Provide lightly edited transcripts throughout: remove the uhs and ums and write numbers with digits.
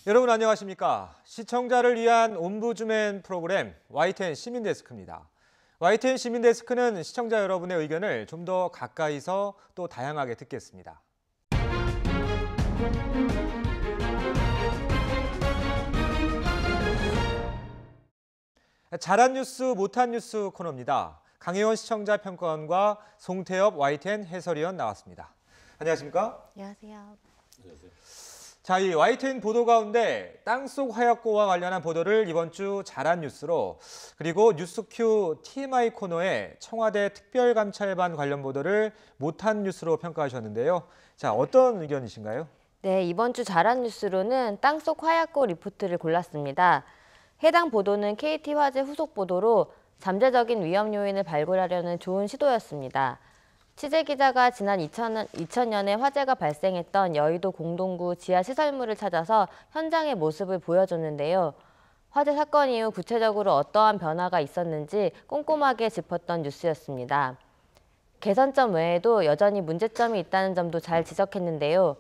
여러분 안녕하십니까? 시청자를 위한 옴부즈맨 프로그램 YTN 시민데스크입니다. YTN 시민데스크는 시청자 여러분의 의견을 좀 더 가까이서 또 다양하게 듣겠습니다. 잘한 뉴스, 못한 뉴스 코너입니다. 강혜원 시청자 평가원과 송태엽 YTN 해설위원 나왔습니다. 안녕하십니까? 안녕하세요. 자, 이 YTN 보도 가운데 땅속 화약고와 관련한 보도를 이번 주 잘한 뉴스로, 그리고 뉴스큐 TMI 코너에 청와대 특별감찰반 관련 보도를 못한 뉴스로 평가하셨는데요. 자, 어떤 의견이신가요? 네, 이번 주 잘한 뉴스로는 땅속 화약고 리포트를 골랐습니다. 해당 보도는 KT 화재 후속 보도로 잠재적인 위험 요인을 발굴하려는 좋은 시도였습니다. 취재 기자가 지난 2000년에 화재가 발생했던 여의도 공동구 지하 시설물을 찾아서 현장의 모습을 보여줬는데요. 화재 사건 이후 구체적으로 어떠한 변화가 있었는지 꼼꼼하게 짚었던 뉴스였습니다. 개선점 외에도 여전히 문제점이 있다는 점도 잘 지적했는데요.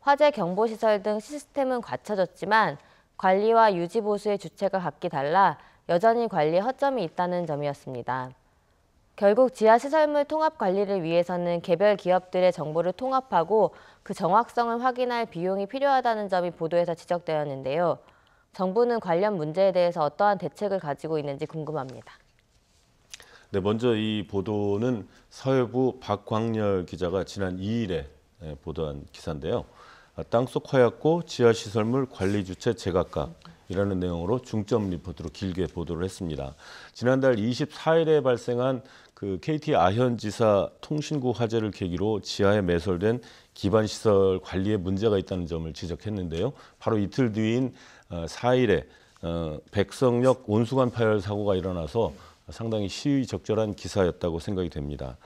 화재 경보시설 등 시스템은 갖춰졌지만 관리와 유지 보수의 주체가 각기 달라 여전히 관리에 허점이 있다는 점이었습니다. 결국 지하시설물 통합 관리를 위해서는 개별 기업들의 정보를 통합하고 그 정확성을 확인할 비용이 필요하다는 점이 보도에서 지적되었는데요. 정부는 관련 문제에 대해서 어떠한 대책을 가지고 있는지 궁금합니다. 네, 먼저 이 보도는 서해부 박광열 기자가 지난 2일에 보도한 기사인데요. 땅속 화약고 지하시설물 관리 주체 제각각이라는 내용으로 중점 리포트로 길게 보도를 했습니다. 지난달 24일에 발생한 그 KT 아현지사 통신구 화재를 계기로 지하에 매설된 기반시설 관리에 문제가 있다는 점을 지적했는데요. 바로 이틀 뒤인 4일에 백성역 온수관 파열 사고가 일어나서 상당히 시의적절한 기사였다고 생각이 됩니다.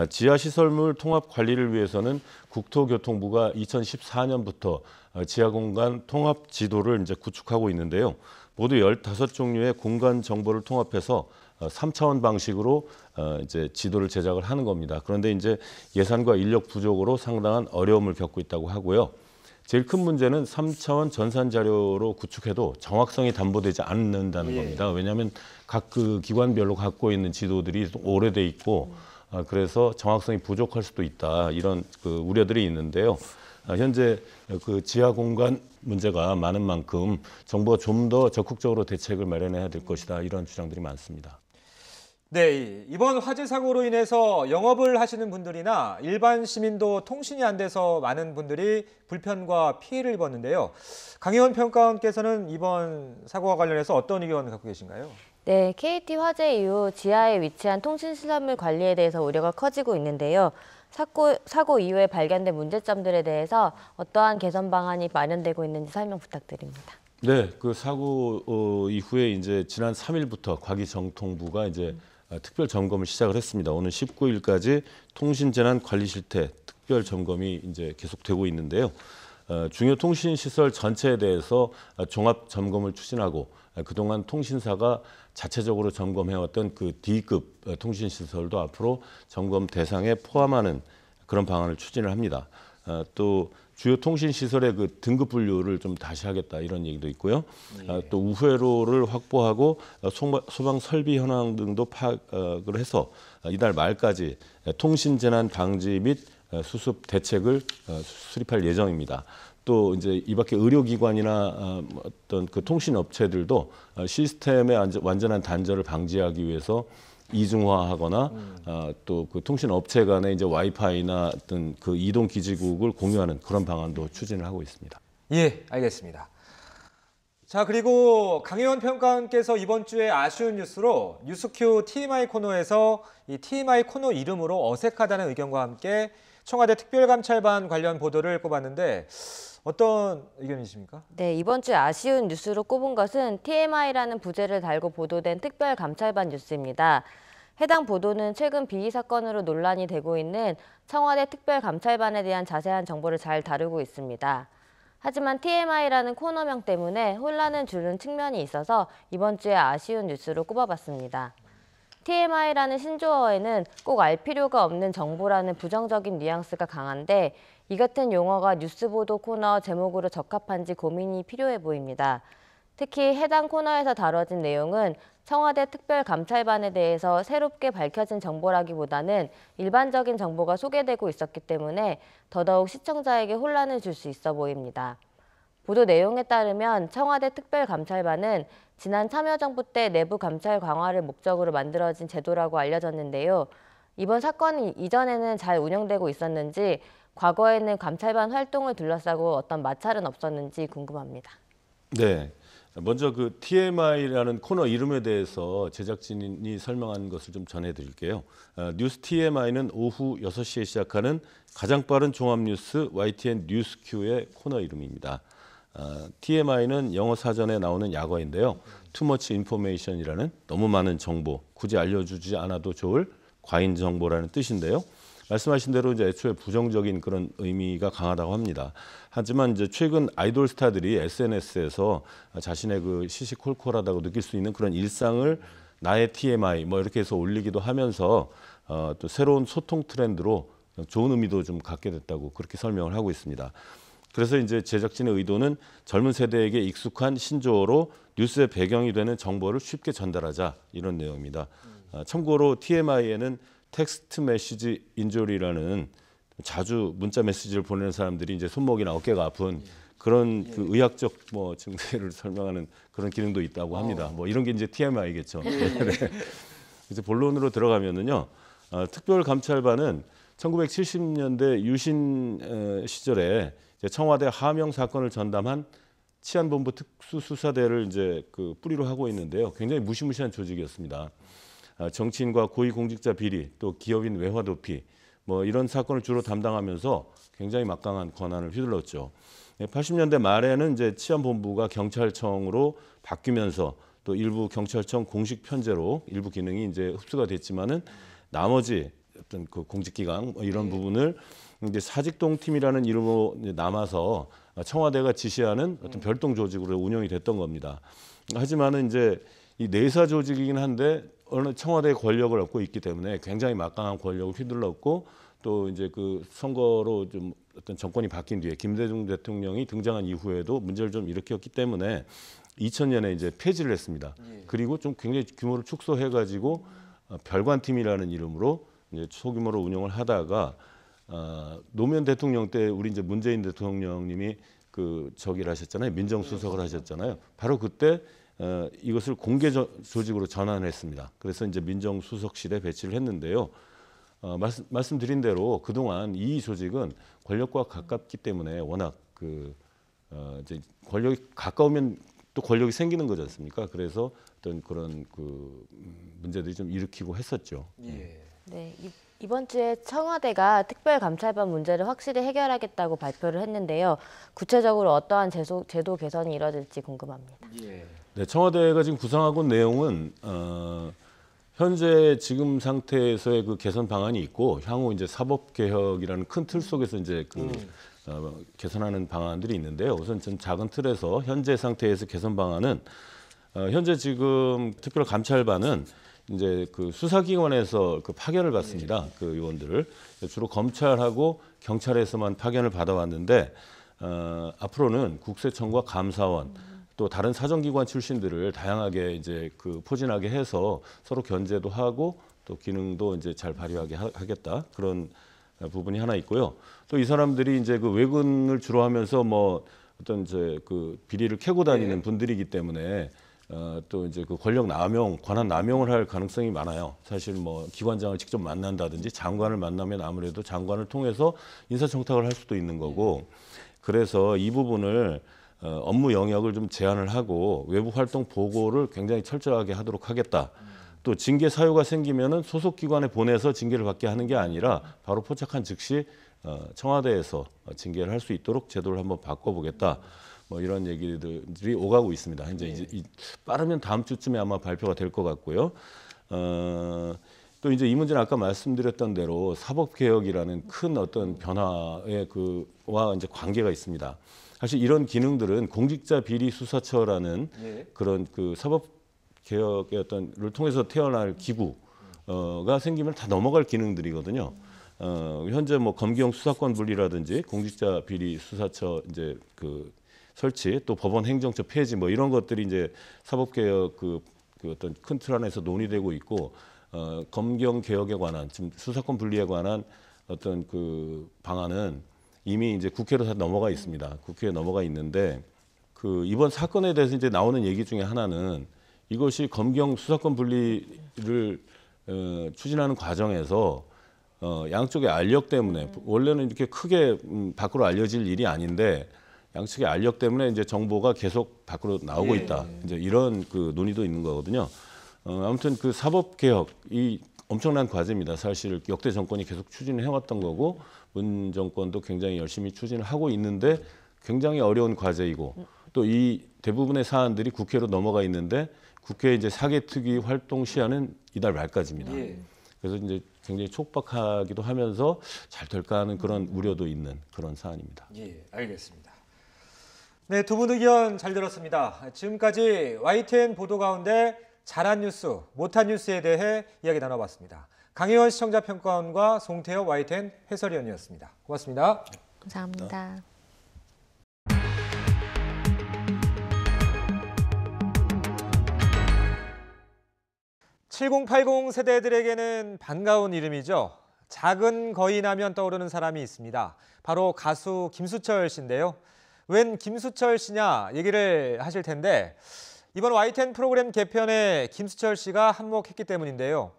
지하시설물 통합 관리를 위해서는 국토교통부가 2014년부터 지하공간 통합 지도를 이제 구축하고 있는데요. 모두 15종류의 공간 정보를 통합해서 3차원 방식으로 이제 지도를 제작을 하는 겁니다. 그런데 이제 예산과 인력 부족으로 상당한 어려움을 겪고 있다고 하고요. 제일 큰 문제는 3차원 전산 자료로 구축해도 정확성이 담보되지 않는다는 겁니다. 왜냐하면 각 그 기관별로 갖고 있는 지도들이 오래돼 있고 그래서 정확성이 부족할 수도 있다, 이런 그 우려들이 있는데요. 현재 그 지하 공간 문제가 많은 만큼 정부가 좀 더 적극적으로 대책을 마련해야 될 것이다, 이런 주장들이 많습니다. 네, 이번 화재 사고로 인해서 영업을 하시는 분들이나 일반 시민도 통신이 안 돼서 많은 분들이 불편과 피해를 입었는데요. 강혜원 평가원께서는 이번 사고와 관련해서 어떤 의견을 갖고 계신가요? 네, KT 화재 이후 지하에 위치한 통신시설물 관리에 대해서 우려가 커지고 있는데요. 사고 이후에 발견된 문제점들에 대해서 어떠한 개선 방안이 마련되고 있는지 설명 부탁드립니다. 네, 그 사고 이후에 이제 지난 3일부터 과기정통부가 이제 특별 점검을 시작을 했습니다. 오늘 19일까지 통신재난 관리 실태 특별 점검이 이제 계속되고 있는데요. 중요 통신 시설 전체에 대해서 종합 점검을 추진하고 그동안 통신사가 자체적으로 점검해왔던 그 D급 통신 시설도 앞으로 점검 대상에 포함하는 그런 방안을 추진을 합니다. 또 주요 통신 시설의 그 등급 분류를 좀 다시 하겠다, 이런 얘기도 있고요. 또 우회로를 확보하고 소방 설비 현황 등도 파악을 해서 이달 말까지 통신 재난 방지 및 수습 대책을 수립할 예정입니다. 또 이제 이 밖에 의료기관이나 어떤 그 통신 업체들도 시스템의 완전한 단절을 방지하기 위해서 이중화하거나 또 그 통신 업체 간의 이제 와이파이나 어떤 그 이동 기지국을 공유하는 그런 방안도 추진을 하고 있습니다. 예, 알겠습니다. 자, 그리고 강혜원 평가원께서 이번 주에 아쉬운 뉴스로 뉴스큐 TMI 코너에서 이 TMI 코너 이름으로 어색하다는 의견과 함께 청와대 특별감찰반 관련 보도를 꼽았는데 어떤 의견이십니까? 네, 이번 주 아쉬운 뉴스로 꼽은 것은 TMI라는 부제를 달고 보도된 특별감찰반 뉴스입니다. 해당 보도는 최근 비리 사건으로 논란이 되고 있는 청와대 특별감찰반에 대한 자세한 정보를 잘 다루고 있습니다. 하지만 TMI라는 코너명 때문에 혼란을 주는 측면이 있어서 이번 주에 아쉬운 뉴스로 꼽아봤습니다. TMI라는 신조어에는 꼭 알 필요가 없는 정보라는 부정적인 뉘앙스가 강한데 이 같은 용어가 뉴스 보도 코너 제목으로 적합한지 고민이 필요해 보입니다. 특히 해당 코너에서 다뤄진 내용은 청와대 특별감찰반에 대해서 새롭게 밝혀진 정보라기보다는 일반적인 정보가 소개되고 있었기 때문에 더더욱 시청자에게 혼란을 줄 수 있어 보입니다. 보도 내용에 따르면 청와대 특별감찰반은 지난 참여정부 때 내부 감찰 강화를 목적으로 만들어진 제도라고 알려졌는데요. 이번 사건이 이전에는 잘 운영되고 있었는지, 과거에는 감찰반 활동을 둘러싸고 어떤 마찰은 없었는지 궁금합니다. 네. 먼저 그 TMI라는 코너 이름에 대해서 제작진이 설명한 것을 좀 전해드릴게요. 뉴스 TMI는 오후 6시에 시작하는 가장 빠른 종합뉴스 YTN 뉴스큐의 코너 이름입니다. TMI는 영어 사전에 나오는 약어인데요. Too much information이라는 너무 많은 정보, 굳이 알려주지 않아도 좋을 과잉 정보라는 뜻인데요. 말씀하신 대로 이제 애초에 부정적인 그런 의미가 강하다고 합니다. 하지만 이제 최근 아이돌 스타들이 SNS에서 자신의 그 시시콜콜하다고 느낄 수 있는 그런 일상을 나의 TMI 뭐 이렇게 해서 올리기도 하면서 또 새로운 소통 트렌드로 좋은 의미도 좀 갖게 됐다고 그렇게 설명을 하고 있습니다. 그래서 이제 제작진의 의도는 젊은 세대에게 익숙한 신조어로 뉴스의 배경이 되는 정보를 쉽게 전달하자 이런 내용입니다. 참고로 TMI에는 텍스트 메시지 인조리라는 자주 문자 메시지를 보내는 사람들이 이제 손목이나 어깨가 아픈 그런 그 의학적 뭐 증세를 설명하는 그런 기능도 있다고 합니다. 뭐 이런 게 이제 TMI겠죠. 네. 이제 본론으로 들어가면은요, 특별감찰반은 1970년대 유신 시절에 이제 청와대 하명 사건을 전담한 치안본부 특수수사대를 이제 그 뿌리로 하고 있는데요. 굉장히 무시무시한 조직이었습니다. 정치인과 고위공직자 비리, 또 기업인 외화 도피, 뭐 이런 사건을 주로 담당하면서 굉장히 막강한 권한을 휘둘렀죠. 80년대 말에는 이제 치안본부가 경찰청으로 바뀌면서 또 일부 경찰청 공식 편제로 일부 기능이 이제 흡수가 됐지만은 나머지 어떤 그 공직기강 뭐 이런 부분을 이제 사직동팀이라는 이름으로 남아서 청와대가 지시하는 어떤 별동 조직으로 운영이 됐던 겁니다. 하지만은 이제 이 내사 조직이긴 한데 어느 청와대의 권력을 얻고 있기 때문에 굉장히 막강한 권력을 휘둘렀고 또 이제 그 선거로 좀 어떤 정권이 바뀐 뒤에 김대중 대통령이 등장한 이후에도 문제를 좀 일으켰기 때문에 2000년에 이제 폐지를 했습니다. 그리고 좀 굉장히 규모를 축소해가지고 별관팀이라는 이름으로 이제 소규모로 운영을 하다가 노무현 대통령 때 우리 이제 문재인 대통령님이 그 저기를 하셨잖아요. 민정수석을 하셨잖아요. 바로 그때 이것을 공개 조직으로 전환했습니다. 그래서 이제 민정수석실에 배치를 했는데요. 말씀드린 대로 그동안 이 조직은 권력과 가깝기 때문에 워낙 그 이제 권력이 가까우면 또 권력이 생기는 거지 않습니까? 그래서 어떤 그런 그 문제들이 좀 일으키고 했었죠. 예. 네, 이번 주에 청와대가 특별감찰반 문제를 확실히 해결하겠다고 발표를 했는데요. 구체적으로 어떠한 제도 개선이 이뤄질지 궁금합니다. 예. 네, 청와대가 지금 구상하고 있는 내용은 현재 지금 상태에서의 그 개선 방안이 있고 향후 이제 사법 개혁이라는 큰 틀 속에서 이제 그 개선하는 방안들이 있는데요. 우선 좀 작은 틀에서 현재 상태에서 개선 방안은 현재 지금 특별감찰반은 이제 그 수사기관에서 그 파견을 받습니다. 그 요원들을 주로 검찰하고 경찰에서만 파견을 받아왔는데 앞으로는 국세청과 감사원 또 다른 사정기관 출신들을 다양하게 이제 그 포진하게 해서 서로 견제도 하고 또 기능도 이제 잘 발휘하게 하겠다 그런 부분이 하나 있고요. 또 이 사람들이 이제 그 외근을 주로 하면서 뭐 어떤 이제 그 비리를 캐고 다니는 분들이기 때문에 또 이제 그 권력 남용, 권한 남용을 할 가능성이 많아요. 사실 뭐 기관장을 직접 만난다든지 장관을 만나면 아무래도 장관을 통해서 인사청탁을 할 수도 있는 거고 그래서 이 부분을 업무 영역을 좀 제한을 하고 외부 활동 보고를 굉장히 철저하게 하도록 하겠다. 또 징계 사유가 생기면은 소속 기관에 보내서 징계를 받게 하는 게 아니라 바로 포착한 즉시 청와대에서 징계를 할 수 있도록 제도를 한번 바꿔보겠다. 뭐 이런 얘기들이 오가고 있습니다. 이제 빠르면 다음 주쯤에 아마 발표가 될 것 같고요. 또 이제 이 문제는 아까 말씀드렸던 대로 사법 개혁이라는 큰 어떤 변화의 그와 이제 관계가 있습니다. 사실 이런 기능들은 공직자 비리 수사처라는 그런 그 사법 개혁의 어떤를 통해서 태어날 기구가 생기면 다 넘어갈 기능들이거든요. 현재 뭐 검경 수사권 분리라든지 공직자 비리 수사처 이제 그 설치, 또 법원 행정처 폐지 뭐 이런 것들이 이제 사법개혁 그 어떤 큰 틀 안에서 논의되고 있고, 검경 개혁에 관한 지금 수사권 분리에 관한 어떤 그 방안은 이미 이제 국회로 다 넘어가 있습니다. 국회에 넘어가 있는데, 그 이번 사건에 대해서 이제 나오는 얘기 중에 하나는 이것이 검경 수사권 분리를 추진하는 과정에서 양쪽의 알력 때문에, 원래는 이렇게 크게 밖으로 알려질 일이 아닌데 양측의 알력 때문에 이제 정보가 계속 밖으로 나오고 있다. 이제 이런 그 논의도 있는 거거든요. 아무튼 그 사법 개혁이 엄청난 과제입니다. 사실 역대 정권이 계속 추진을 해왔던 거고, 문 정권도 굉장히 열심히 추진을 하고 있는데 굉장히 어려운 과제이고, 또 이 대부분의 사안들이 국회로 넘어가 있는데 국회 이제 사개특위 활동 시한은 이달 말까지입니다. 그래서 이제 굉장히 촉박하기도 하면서 잘 될까 하는 그런 우려도 있는 그런 사안입니다. 예, 알겠습니다. 네, 두 분 의견 잘 들었습니다. 지금까지 YTN 보도 가운데 잘한 뉴스, 못한 뉴스에 대해 이야기 나눠봤습니다. 강혜원 시청자평가원과 송태엽 YTN 해설위원이었습니다. 고맙습니다. 감사합니다. 7080 세대들에게는 반가운 이름이죠. 작은 거인 하면 떠오르는 사람이 있습니다. 바로 가수 김수철 씨인데요. 웬 김수철 씨냐 얘기를 하실 텐데, 이번 YTN 프로그램 개편에 김수철 씨가 한몫했기 때문인데요.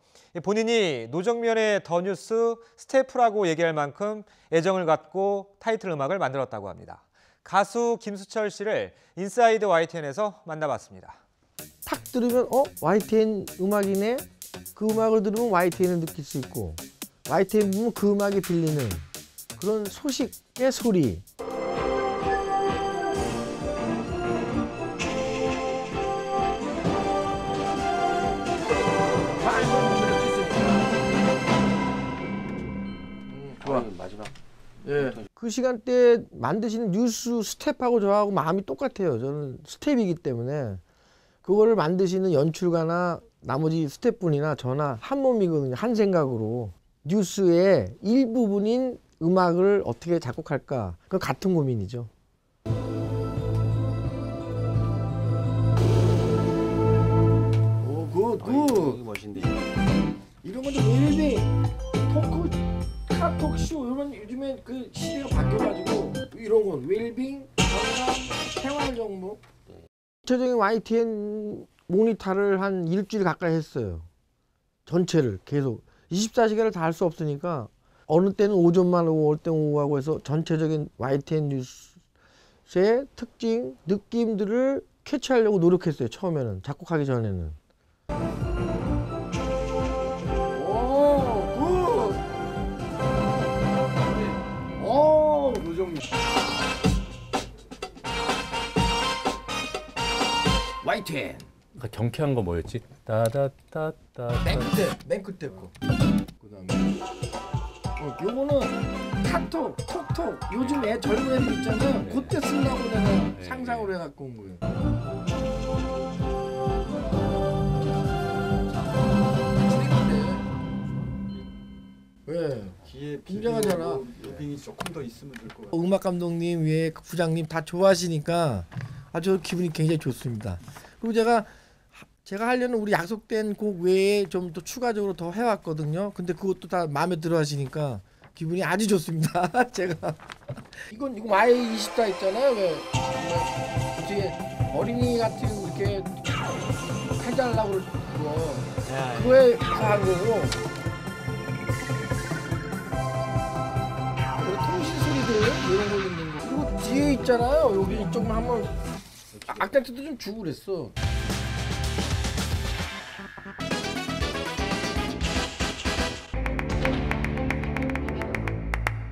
본인이 노정면의 더 뉴스 스태프라고 얘기할 만큼 애정을 갖고 타이틀 음악을 만들었다고 합니다. 가수 김수철 씨를 인사이드 YTN에서 만나봤습니다. 탁 들으면 YTN 음악이네. 그 음악을 들으면 YTN을 느낄 수 있고, YTN 보면 그 음악이 들리는 그런 소식의 소리. 좋아. 마지막. 예. 그 시간대에 만드시는 뉴스 스텝하고 저하고 마음이 똑같아요. 저는 스텝이기 때문에 그거를 만드시는 연출가나 나머지 스텝분이나 저나 한 몸이거든요. 한 생각으로 뉴스의 일부분인 음악을 어떻게 작곡할까, 그 같은 고민이죠. 오, 굿. 멋인데. 이런 것도 웰빙, 토크, 카톡쇼, 이런 요즘에 그 시대가 바뀌어가지고 이런 건 웰빙, 건강, 생활 정보. 전체적인 YTN 모니터를 한 일주일 가까이 했어요. 전체를 계속 24시간을 다 할 수 없으니까 어느 때는 오전만 오고 어느 때는 오후 하고 해서 전체적인 YTN 뉴스의 특징, 느낌들을 캐치하려고 노력했어요. 처음에는, 작곡하기 전에는. 노정민. YTN. 경쾌한 거 뭐였지? 따다따따. 맨 끝에 거. 그다음에 요거는 카톡, 톡톡. 요즘에 젊은 애들 있잖아요. 그때 쓰려고 내가 상상을 해갖고 온 거예요. 왜? 긴장하잖아. 빙이 조금 더 있으면 될 것 같아요. 음악 감독님 외에 부장님 다 좋아하시니까 아주 기분이 굉장히 좋습니다. 그리고 제가 하려는 우리 약속된 곡 외에 좀 더 추가적으로 더 해왔거든요. 근데 그것도 다 마음에 들어 하시니까 기분이 아주 좋습니다. 제가 이거 마이 24 있잖아요. 왜 어떻게 어린이 같은 이렇게 해달라고 그거 그거에 한 거고. 통신 소리들 이런 거 있는 거. 그리고 뒤에 있잖아요. 여기 이쪽만 한번 악단트도 좀 주고 그랬어.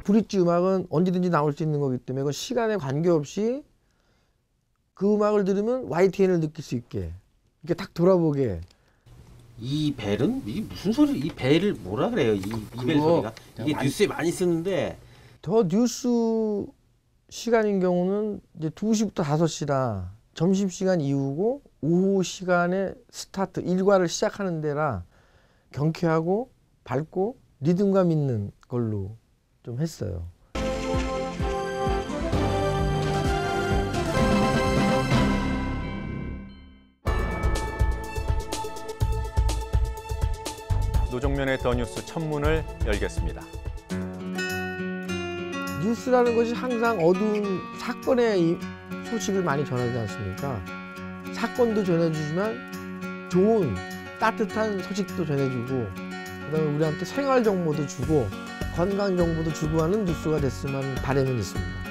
브릿지 음악은 언제든지 나올 수 있는 거기 때문에 그 시간에 관계없이 그 음악을 들으면 YTN을 느낄 수 있게, 이렇게 딱 돌아보게. 이 벨은 이게 무슨 소리? 이 벨을 뭐라 그래요? 이 벨 소리가 이게 뉴스에 많이 쓰는데. 더 뉴스 시간인 경우는 이제 2시부터 5시라 점심시간 이후고 오후 시간에 스타트 일과를 시작하는 데라 경쾌하고 밝고 리듬감 있는 걸로 좀 했어요. 노정면의 더 뉴스 첫문을 열겠습니다. 뉴스라는 것이 항상 어두운 사건의 소식을 많이 전하지 않습니까? 사건도 전해주지만 좋은 따뜻한 소식도 전해주고 그다음에 우리한테 생활 정보도 주고 건강 정보도 주고 하는 뉴스가 됐으면 바람은 있습니다.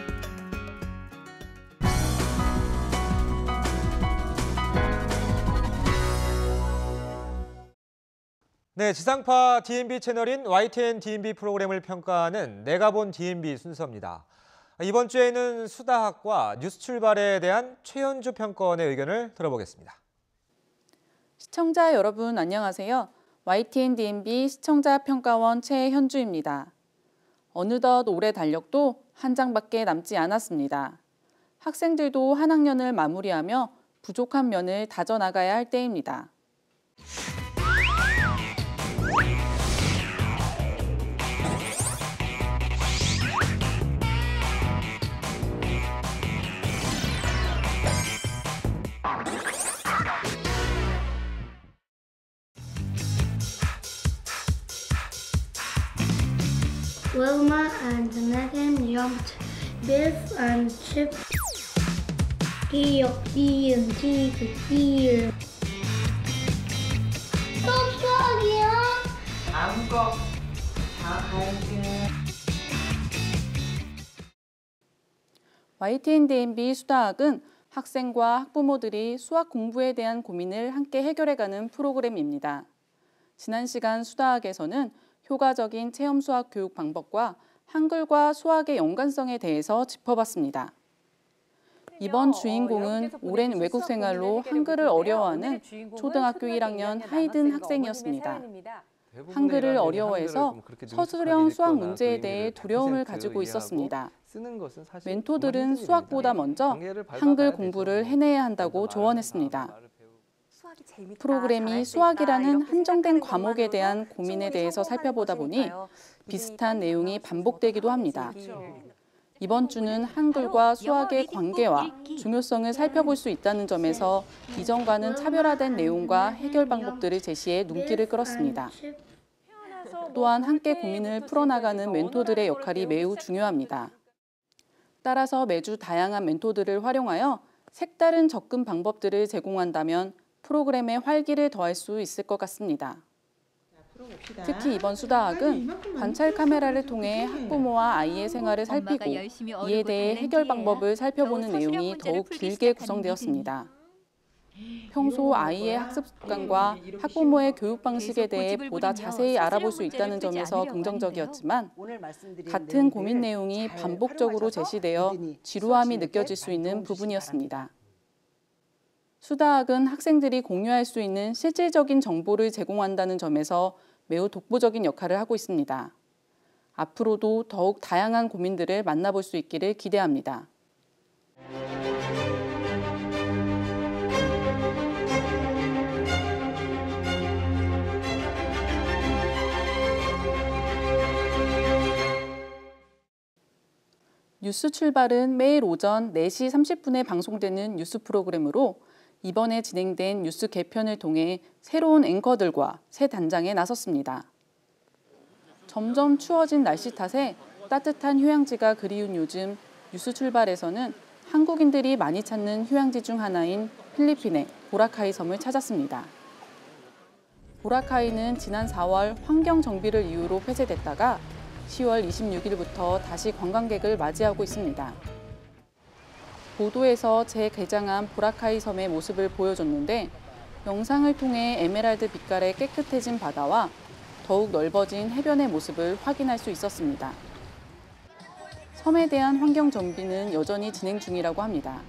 네, 지상파 DMB 채널인 YTN DMB 프로그램을 평가하는 내가 본 DMB 순서입니다. 이번 주에는 수다학과 뉴스출발에 대한 최현주 평가원의 의견을 들어보겠습니다. 시청자 여러분 안녕하세요. YTN DMB 시청자 평가원 최현주입니다. 어느덧 올해 달력도 한 장밖에 남지 않았습니다. 학생들도 한 학년을 마무리하며 부족한 면을 다져나가야 할 때입니다. Wilma and Megan jumped Biff and Chip. 똑똑이야. 아무거 다 갈게. YTN DMB 수다학은 학생과 학부모들이 수학 공부에 대한 고민을 함께 해결해가는 프로그램입니다. 지난 시간 수다학에서는 효과적인 체험 수학 교육 방법과 한글과 수학의 연관성에 대해서 짚어봤습니다. 이번 주인공은 오랜 외국 생활로 한글을 어려워하는 초등학교 1학년 하이든 학생이었습니다. 한글을 어려워해서 서술형 수학 문제에 대해 두려움을 가지고 있었습니다. 멘토들은 수학보다 먼저 한글 공부를 해내야 한다고 조언했습니다. 프로그램이 수학이라는 한정된 과목에 대한 고민에 대해서 살펴보다 보니 비슷한 내용이 반복되기도 합니다. 이번 주는 한글과 수학의 관계와 중요성을 살펴볼 수 있다는 점에서 이전과는 차별화된 내용과 해결 방법들을 제시해 눈길을 끌었습니다. 또한 함께 고민을 풀어나가는 멘토들의 역할이 매우 중요합니다. 따라서 매주 다양한 멘토들을 활용하여 색다른 접근 방법들을 제공한다면 프로그램에 활기를 더할 수 있을 것 같습니다. 특히 이번 수다학은 관찰 카메라를 통해 학부모와 아이의 생활을 살피고 이에 대해 해결 방법을 살펴보는 내용이 더욱 길게 구성되었습니다. 평소 아이의 학습 습관과 학부모의 교육 방식에 대해 보다 자세히 알아볼 수 있다는 점에서 긍정적이었지만 같은 고민 내용이 반복적으로 제시되어 지루함이 느껴질 수 있는 부분이었습니다. 수다학은 학생들이 공유할 수 있는 실질적인 정보를 제공한다는 점에서 매우 독보적인 역할을 하고 있습니다. 앞으로도 더욱 다양한 고민들을 만나볼 수 있기를 기대합니다. 뉴스 출발은 매일 오전 4시 30분에 방송되는 뉴스 프로그램으로 이번에 진행된 뉴스 개편을 통해 새로운 앵커들과 새 단장에 나섰습니다. 점점 추워진 날씨 탓에 따뜻한 휴양지가 그리운 요즘 뉴스 출발에서는 한국인들이 많이 찾는 휴양지 중 하나인 필리핀의 보라카이 섬을 찾았습니다. 보라카이는 지난 4월 환경 정비를 이유로 폐쇄됐다가 10월 26일부터 다시 관광객을 맞이하고 있습니다. 보도에서 재개장한 보라카이 섬의 모습을 보여줬는데 영상을 통해 에메랄드 빛깔의 깨끗해진 바다와 더욱 넓어진 해변의 모습을 확인할 수 있었습니다. 섬에 대한 환경 정비는 여전히 진행 중이라고 합니다.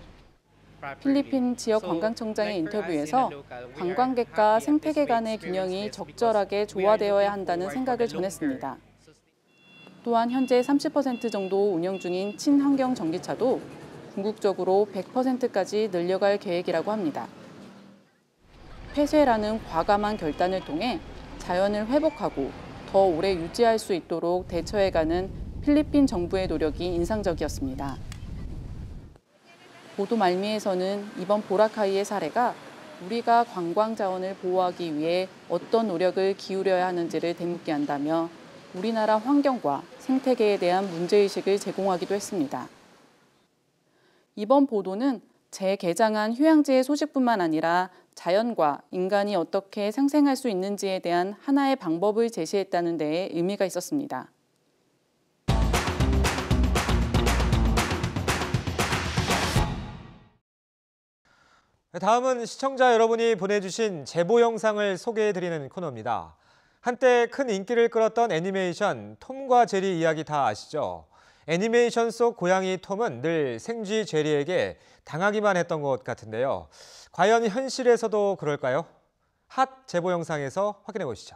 필리핀 지역 관광청장의 인터뷰에서 관광객과 생태계 간의 균형이 적절하게 조화되어야 한다는 생각을 전했습니다. 또한 현재 30% 정도 운영 중인 친환경 전기차도 궁극적으로 100%까지 늘려갈 계획이라고 합니다. 폐쇄라는 과감한 결단을 통해 자연을 회복하고 더 오래 유지할 수 있도록 대처해가는 필리핀 정부의 노력이 인상적이었습니다. 보도 말미에서는 이번 보라카이의 사례가 우리가 관광 자원을 보호하기 위해 어떤 노력을 기울여야 하는지를 되묻게 한다며 우리나라 환경과 생태계에 대한 문제의식을 제공하기도 했습니다. 이번 보도는 재개장한 휴양지의 소식뿐만 아니라 자연과 인간이 어떻게 상생할 수 있는지에 대한 하나의 방법을 제시했다는 데에 의미가 있었습니다. 다음은 시청자 여러분이 보내주신 제보 영상을 소개해드리는 코너입니다. 한때 큰 인기를 끌었던 애니메이션 톰과 제리 이야기 다 아시죠? 애니메이션 속 고양이 톰은 늘 생쥐 제리에게 당하기만 했던 것 같은데요. 과연 현실에서도 그럴까요? 핫 제보 영상에서 확인해 보시죠.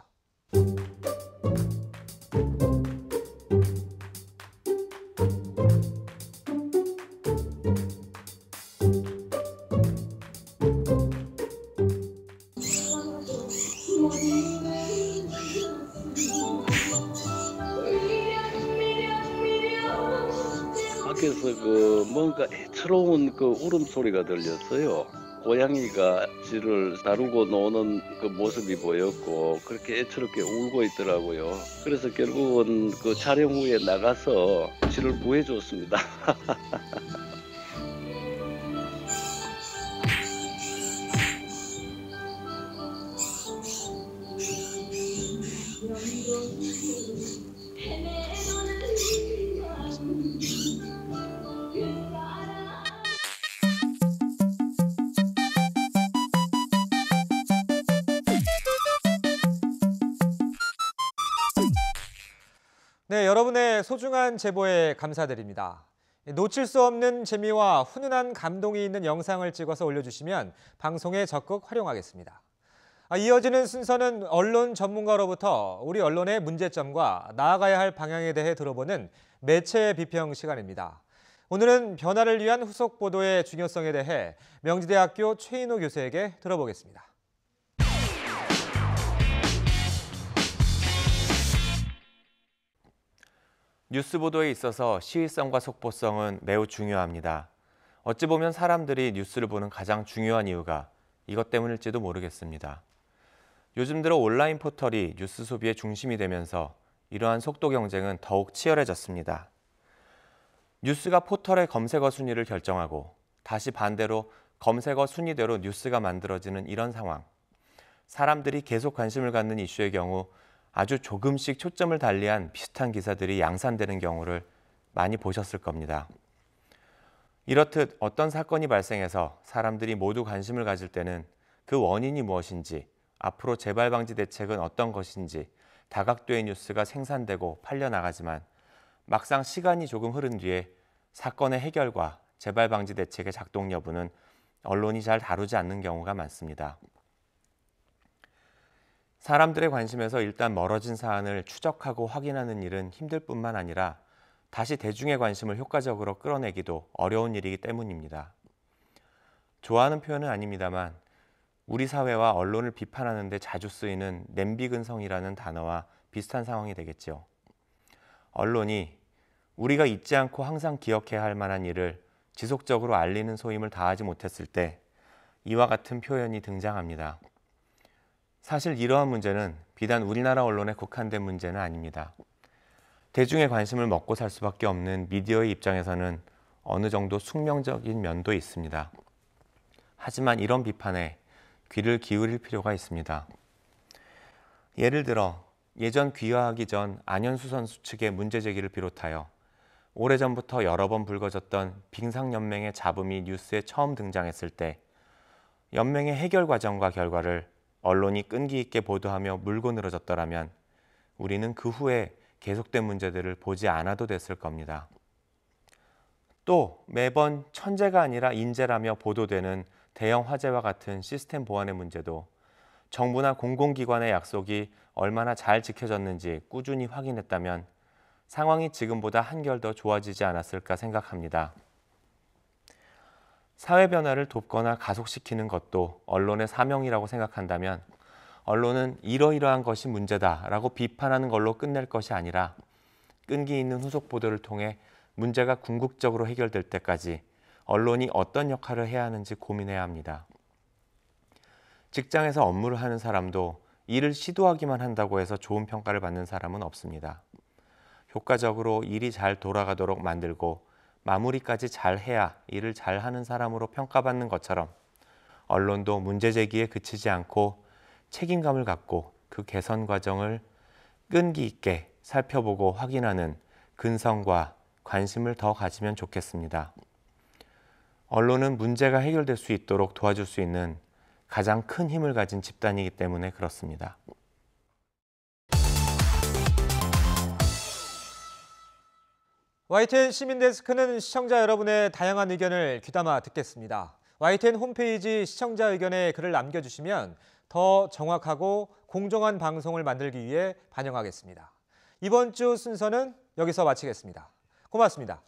밖에서 뭔가 애처로운 울음소리가 들렸어요. 고양이가 쥐를 다루고 노는 모습이 보였고 그렇게 애처롭게 울고 있더라고요. 그래서 결국은 촬영 후에 나가서 쥐를 구해줬습니다. 네, 여러분의 소중한 제보에 감사드립니다. 놓칠 수 없는 재미와 훈훈한 감동이 있는 영상을 찍어서 올려주시면 방송에 적극 활용하겠습니다. 이어지는 순서는 언론 전문가로부터 우리 언론의 문제점과 나아가야 할 방향에 대해 들어보는 매체 비평 시간입니다. 오늘은 변화를 위한 후속 보도의 중요성에 대해 명지대학교 최인호 교수에게 들어보겠습니다. 뉴스 보도에 있어서 시의성과 속보성은 매우 중요합니다. 어찌 보면 사람들이 뉴스를 보는 가장 중요한 이유가 이것 때문일지도 모르겠습니다. 요즘 들어 온라인 포털이 뉴스 소비의 중심이 되면서 이러한 속도 경쟁은 더욱 치열해졌습니다. 뉴스가 포털의 검색어 순위를 결정하고 다시 반대로 검색어 순위대로 뉴스가 만들어지는 이런 상황. 사람들이 계속 관심을 갖는 이슈의 경우 아주 조금씩 초점을 달리한 비슷한 기사들이 양산되는 경우를 많이 보셨을 겁니다. 이렇듯 어떤 사건이 발생해서 사람들이 모두 관심을 가질 때는 그 원인이 무엇인지, 앞으로 재발 방지 대책은 어떤 것인지 다각도의 뉴스가 생산되고 팔려나가지만 막상 시간이 조금 흐른 뒤에 사건의 해결과 재발 방지 대책의 작동 여부는 언론이 잘 다루지 않는 경우가 많습니다. 사람들의 관심에서 일단 멀어진 사안을 추적하고 확인하는 일은 힘들 뿐만 아니라 다시 대중의 관심을 효과적으로 끌어내기도 어려운 일이기 때문입니다. 좋아하는 표현은 아닙니다만 우리 사회와 언론을 비판하는 데 자주 쓰이는 냄비근성이라는 단어와 비슷한 상황이 되겠죠. 언론이 우리가 잊지 않고 항상 기억해야 할 만한 일을 지속적으로 알리는 소임을 다하지 못했을 때 이와 같은 표현이 등장합니다. 사실 이러한 문제는 비단 우리나라 언론에 국한된 문제는 아닙니다. 대중의 관심을 먹고 살 수밖에 없는 미디어의 입장에서는 어느 정도 숙명적인 면도 있습니다. 하지만 이런 비판에 귀를 기울일 필요가 있습니다. 예를 들어 예전 귀화하기 전 안현수 선수 측의 문제 제기를 비롯하여 오래전부터 여러 번 불거졌던 빙상연맹의 잡음이 뉴스에 처음 등장했을 때 연맹의 해결 과정과 결과를 언론이 끈기 있게 보도하며 물고 늘어졌더라면 우리는 그 후에 계속된 문제들을 보지 않아도 됐을 겁니다. 또 매번 천재가 아니라 인재라며 보도되는 대형 화재와 같은 시스템 보안의 문제도 정부나 공공기관의 약속이 얼마나 잘 지켜졌는지 꾸준히 확인했다면 상황이 지금보다 한결 더 좋아지지 않았을까 생각합니다. 사회 변화를 돕거나 가속시키는 것도 언론의 사명이라고 생각한다면 언론은 이러이러한 것이 문제다라고 비판하는 걸로 끝낼 것이 아니라 끈기 있는 후속 보도를 통해 문제가 궁극적으로 해결될 때까지 언론이 어떤 역할을 해야 하는지 고민해야 합니다. 직장에서 업무를 하는 사람도 일을 시도하기만 한다고 해서 좋은 평가를 받는 사람은 없습니다. 효과적으로 일이 잘 돌아가도록 만들고 마무리까지 잘 해야 일을 잘하는 사람으로 평가받는 것처럼 언론도 문제 제기에 그치지 않고 책임감을 갖고 그 개선 과정을 끈기 있게 살펴보고 확인하는 근성과 관심을 더 가지면 좋겠습니다. 언론은 문제가 해결될 수 있도록 도와줄 수 있는 가장 큰 힘을 가진 집단이기 때문에 그렇습니다. YTN 시민데스크는 시청자 여러분의 다양한 의견을 귀담아 듣겠습니다. YTN 홈페이지 시청자 의견에 글을 남겨주시면 더 정확하고 공정한 방송을 만들기 위해 반영하겠습니다. 이번 주 순서는 여기서 마치겠습니다. 고맙습니다.